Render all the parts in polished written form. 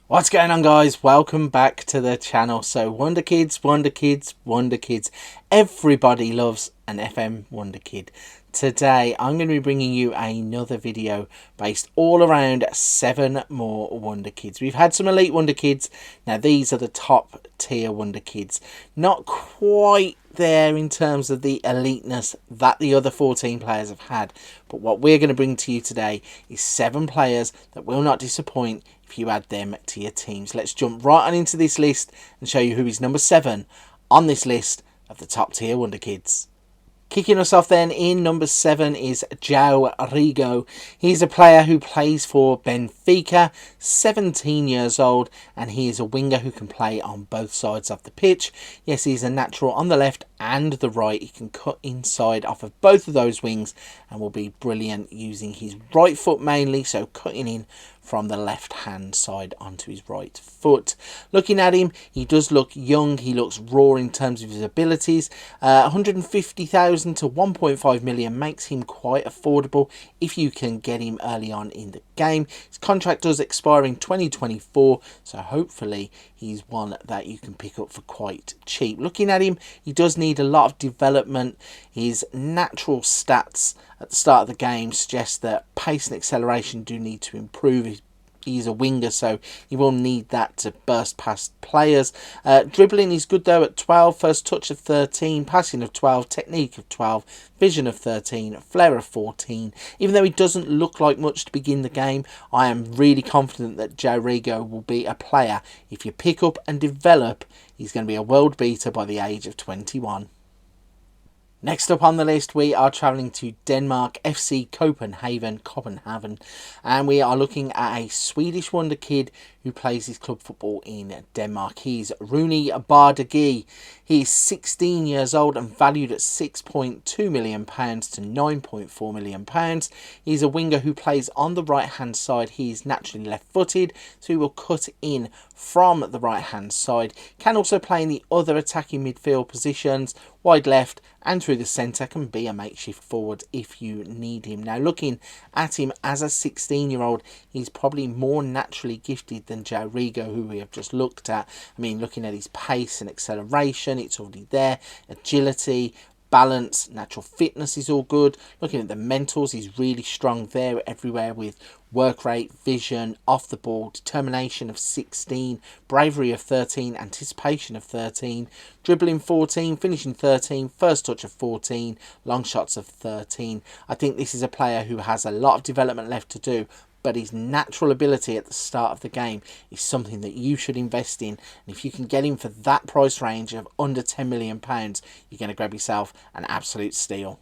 What's going on, guys? Welcome back to the channel. So Wonderkids, Wonderkids, Wonderkids. Everybody loves an FM Wonderkid. Today I'm going to be bringing you another video based all around 7 more Wonderkids. We've had some elite Wonderkids. Now these are the top tier Wonderkids. Not quite there in terms of the eliteness that the other 14 players have had. But what we're going to bring to you today is 7 players that will not disappoint if you add them to your teams. Let's jump right on into this list and show you who is number 7 on this list of the top tier Wonderkids. Kicking us off then in number 7 is Joao Rego. He's a player who plays for Benfica, 17 years old, and he is a winger who can play on both sides of the pitch. Yes, he's a natural on the left and the right. He can cut inside off of both of those wings and will be brilliant using his right foot mainly, so cutting in from the left hand side onto his right foot. Looking at him, he does look young. He looks raw in terms of his abilities. 150,000 to 1.5 million makes him quite affordable if you can get him early on in the game. His contract does expire in 2024, so hopefully he's one that you can pick up for quite cheap. Looking at him, he does need a lot of development. His natural stats at the start of the game suggest that pace and acceleration do need to improve. He's a winger, so he will need that to burst past players. Dribbling is good though at 12, first touch of 13, passing of 12, technique of 12, vision of 13, flair of 14. Even though he doesn't look like much to begin the game, I am really confident that Joao Rego will be a player. If you pick up and develop, he's going to be a world beater by the age of 21. Next up on the list, we are travelling to Denmark, FC Copenhagen, and we are looking at a Swedish wonder kid who plays his club football in Denmark. He's Roony Bardghji. He's 16 years old and valued at £6.2 million to £9.4 million. He's a winger who plays on the right hand side. He's naturally left footed, so he will cut in from the right hand side. Can also play in the other attacking midfield positions, wide left and through the centre, can be a makeshift forward if you need him. Now looking at him as a 16-year-old, he's probably more naturally gifted than Joao Rego, who we have just looked at. I mean, looking at his pace and acceleration, it's already there. Agility, balance, natural fitness is all good. Looking at the mentals, he's really strong there everywhere with work rate, vision, off the ball, determination of 16, bravery of 13, anticipation of 13, dribbling 14, finishing 13, first touch of 14, long shots of 13. I think this is a player who has a lot of development left to do, but his natural ability at the start of the game is something that you should invest in. And if you can get him for that price range of under £10 million, you're going to grab yourself an absolute steal.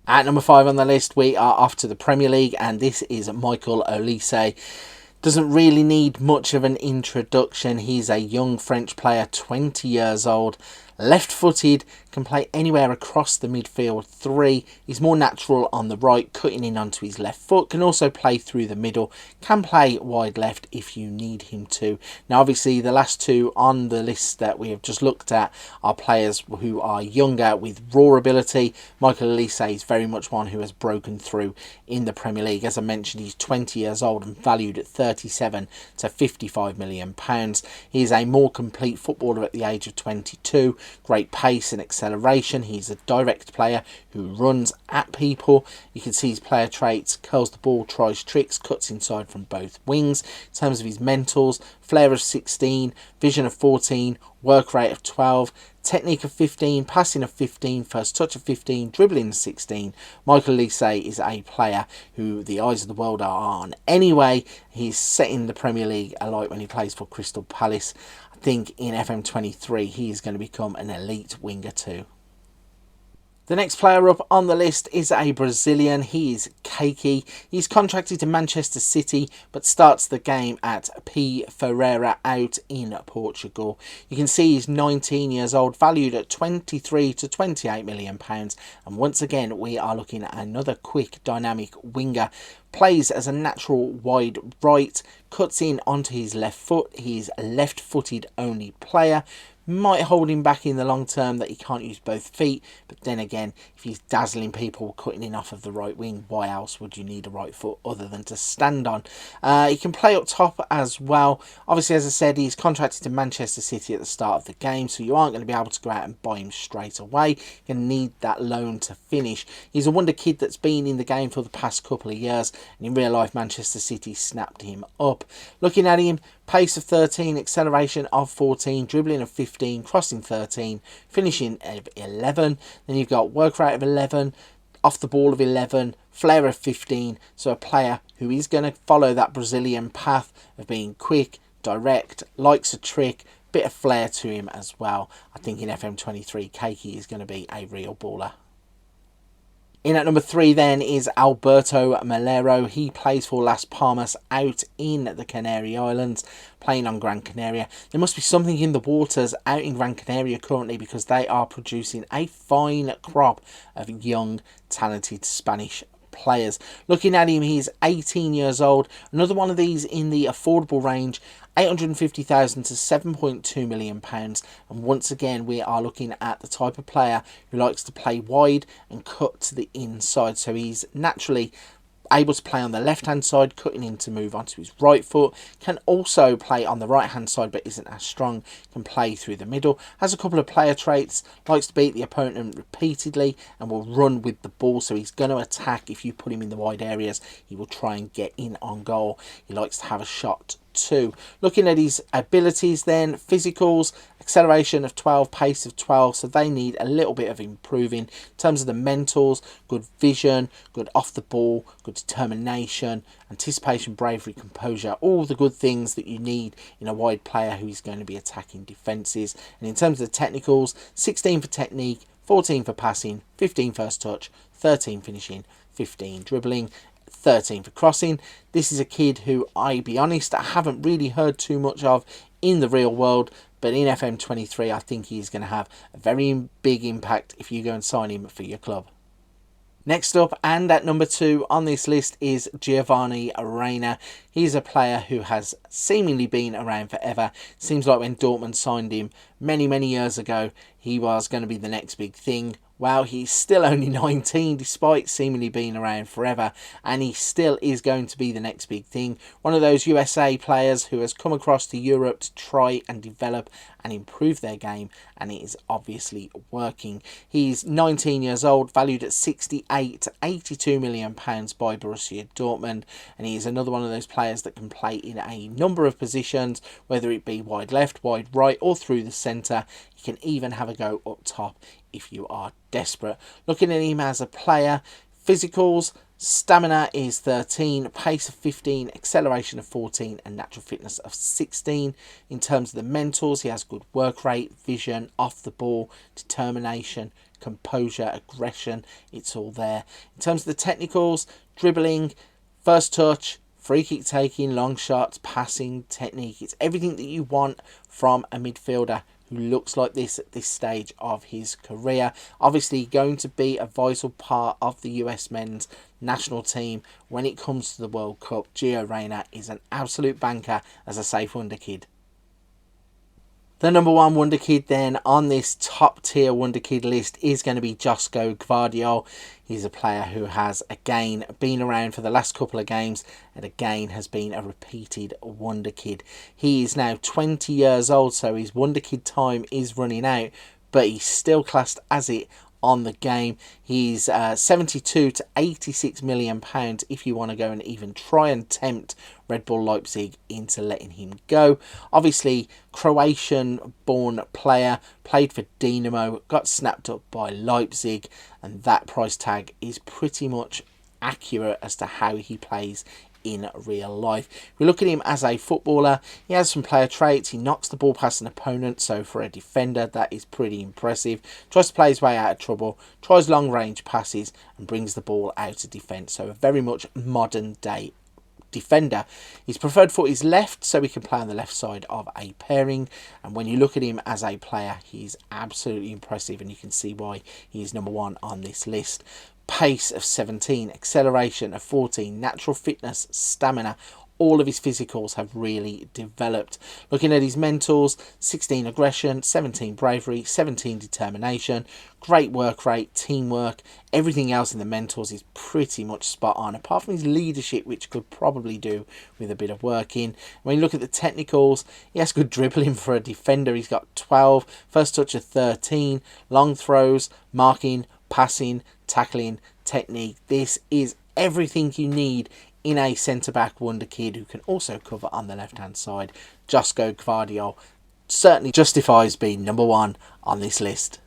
At number 5 on the list, we are off to the Premier League, and this is Michael Olise. Doesn't really need much of an introduction. He's a young French player, 20 years old, left-footed, can play anywhere across the midfield 3. He's more natural on the right, cutting in onto his left foot. Can also play through the middle. Can play wide left if you need him to. Now, obviously, the last 2 on the list that we have just looked at are players who are younger with raw ability. Michael Olise is very much one who has broken through in the Premier League. As I mentioned, he's 20 years old and valued at 37 to £55 million. He is a more complete footballer at the age of 22. Great pace and acceleration. He's a direct player who runs at people. You can see his player traits: curls the ball, tries tricks, cuts inside from both wings. In terms of his mentals, flair of 16, vision of 14, work rate of 12, technique of 15, passing of 15, first touch of 15, dribbling of 16. Michael Olise is a player who the eyes of the world are on. Anyway, he's setting the Premier League alight when he plays for Crystal Palace. I think in FM23 he is going to become an elite winger too. The next player up on the list is a Brazilian. He is Kayky. He's contracted to Manchester City but starts the game at P. Ferreira out in Portugal. You can see he's 19 years old, valued at 23 to £28 million. And once again, we are looking at another quick, dynamic winger plays as a natural wide right, cuts in onto his left foot. He's a left-footed only player. Might hold him back in the long term that he can't use both feet, but then again, if he's dazzling people cutting in off of the right wing, why else would you need a right foot other than to stand on? He can play up top as well. Obviously, as I said, he's contracted to Manchester City at the start of the game, so you aren't going to be able to go out and buy him straight away. You're going to need that loan to finish. He's a wonder kid that's been in the game for the past couple of years, and in real life, Manchester City snapped him up. Looking at him, pace of 13, acceleration of 14, dribbling of 15, crossing 13, finishing of 11. Then you've got work rate of 11, off the ball of 11, flair of 15. So a player who is going to follow that Brazilian path of being quick, direct, likes a trick, bit of flair to him as well. I think in FM23, Kayky is going to be a real baller. In at number 3 then is Alberto Moliero. He plays for Las Palmas out in the Canary Islands, playing on Gran Canaria. There must be something in the waters out in Gran Canaria currently, because they are producing a fine crop of young, talented Spanish players. Looking at him, he's 18 years old. Another one of these in the affordable range, 850,000 to 7.2 million pounds. And once again, we are looking at the type of player who likes to play wide and cut to the inside. So he's naturally able to play on the left hand side, cutting in to move onto his right foot. Can also play on the right hand side, but isn't as strong. Can play through the middle. Has a couple of player traits. Likes to beat the opponent repeatedly and will run with the ball. So he's going to attack. If you put him in the wide areas, he will try and get in on goal. He likes to have a shot too. Looking at his abilities then, physicals, acceleration of 12, pace of 12, so they need a little bit of improving. In terms of the mentals, good vision, good off the ball, good determination, anticipation, bravery, composure, all the good things that you need in a wide player who is going to be attacking defences. And in terms of the technicals, 16 for technique, 14 for passing, 15 first touch, 13 finishing, 15 dribbling, 13 for crossing. This is a kid who, I'll be honest, I haven't really heard too much of in the real world, but in FM23 I think he's going to have a very big impact if you go and sign him for your club. Next up, and at number 2 on this list, is Giovanni Reyna. He's a player who has seemingly been around forever. Seems like when Dortmund signed him many years ago, he was going to be the next big thing. Well, he's still only 19 despite seemingly being around forever, and he still is going to be the next big thing. One of those USA players who has come across to Europe to try and develop and improve their game, and it is obviously working. He's 19 years old, valued at 68 to 82 million pounds by Borussia Dortmund, and he is another one of those players that can play in a number of positions, whether it be wide left, wide right, or through the centre. He can even have a go up top if you are desperate. Looking at him as a player, physicals, stamina is 13, pace of 15, acceleration of 14, and natural fitness of 16. In terms of the mentals, he has good work rate, vision, off the ball, determination, composure, aggression. It's all there. In terms of the technicals, dribbling, first touch, free kick taking, long shots, passing, technique. It's everything that you want from a midfielder who looks like this at this stage of his career. Obviously going to be a vital part of the US men's national team when it comes to the World Cup. Gio Reyna is an absolute banker as a safe wonder kid. The number 1 wonder kid then on this top tier wonder kid list is going to be Josko Gvardiol. He's a player who has again been around for the last couple of games and again has been a repeated wonder kid. He is now 20 years old, so his wonder kid time is running out, but he's still classed as it on the game. He's 72 to 86 million pounds if you want to go and even try and tempt Red Bull Leipzig into letting him go. Obviously, Croatian born player, played for Dinamo, got snapped up by Leipzig, and that price tag is pretty much accurate as to how he plays in real life. We look at him as a footballer. He has some player traits. He knocks the ball past an opponent, so for a defender that is pretty impressive. Tries to play his way out of trouble, tries long range passes and brings the ball out of defence, so a very much modern day defender. His preferred foot is left, so he can play on the left side of a pairing, and when you look at him as a player, he's absolutely impressive, and you can see why he is number 1 on this list. pace of 17, acceleration of 14, natural fitness, stamina. All of his physicals have really developed. Looking at his mentals, 16 aggression, 17 bravery, 17 determination, great work rate, teamwork. Everything else in the mentals is pretty much spot on, apart from his leadership, which could probably do with a bit of work in. When you look at the technicals, he has good dribbling for a defender. He's got 12, first touch of 13, long throws, marking, passing, tackling, technique. This is everything you need in a centre-back wonder kid who can also cover on the left-hand side. Josko Gvardiol certainly justifies being number one on this list.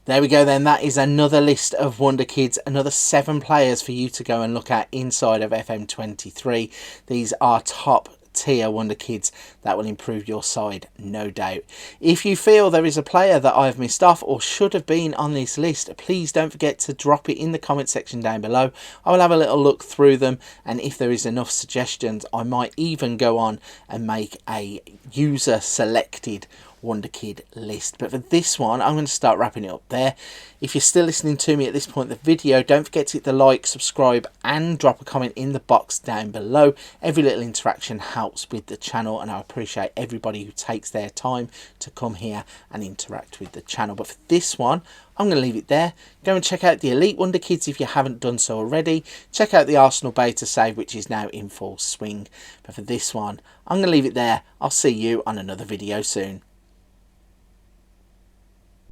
There we go then, that is another list of Wonder Kids, another 7 players for you to go and look at inside of FM23. These are top tier Wonder Kids that will improve your side, no doubt. If you feel there is a player that I've missed off or should have been on this list, please don't forget to drop it in the comment section down below. I will have a little look through them, and if there is enough suggestions, I might even go on and make a user selected Wonder Kid list. But for this one, I'm going to start wrapping it up there. If you're still listening to me at this point in the video, don't forget to hit the like, subscribe and drop a comment in the box down below. Every little interaction helps with the channel, and I appreciate everybody who takes their time to come here and interact with the channel. But for this one, I'm going to leave it there. Go and check out the Elite Wonder Kids if you haven't done so already. Check out the Arsenal beta save, which is now in full swing. But for this one, I'm going to leave it there. I'll see you on another video soon.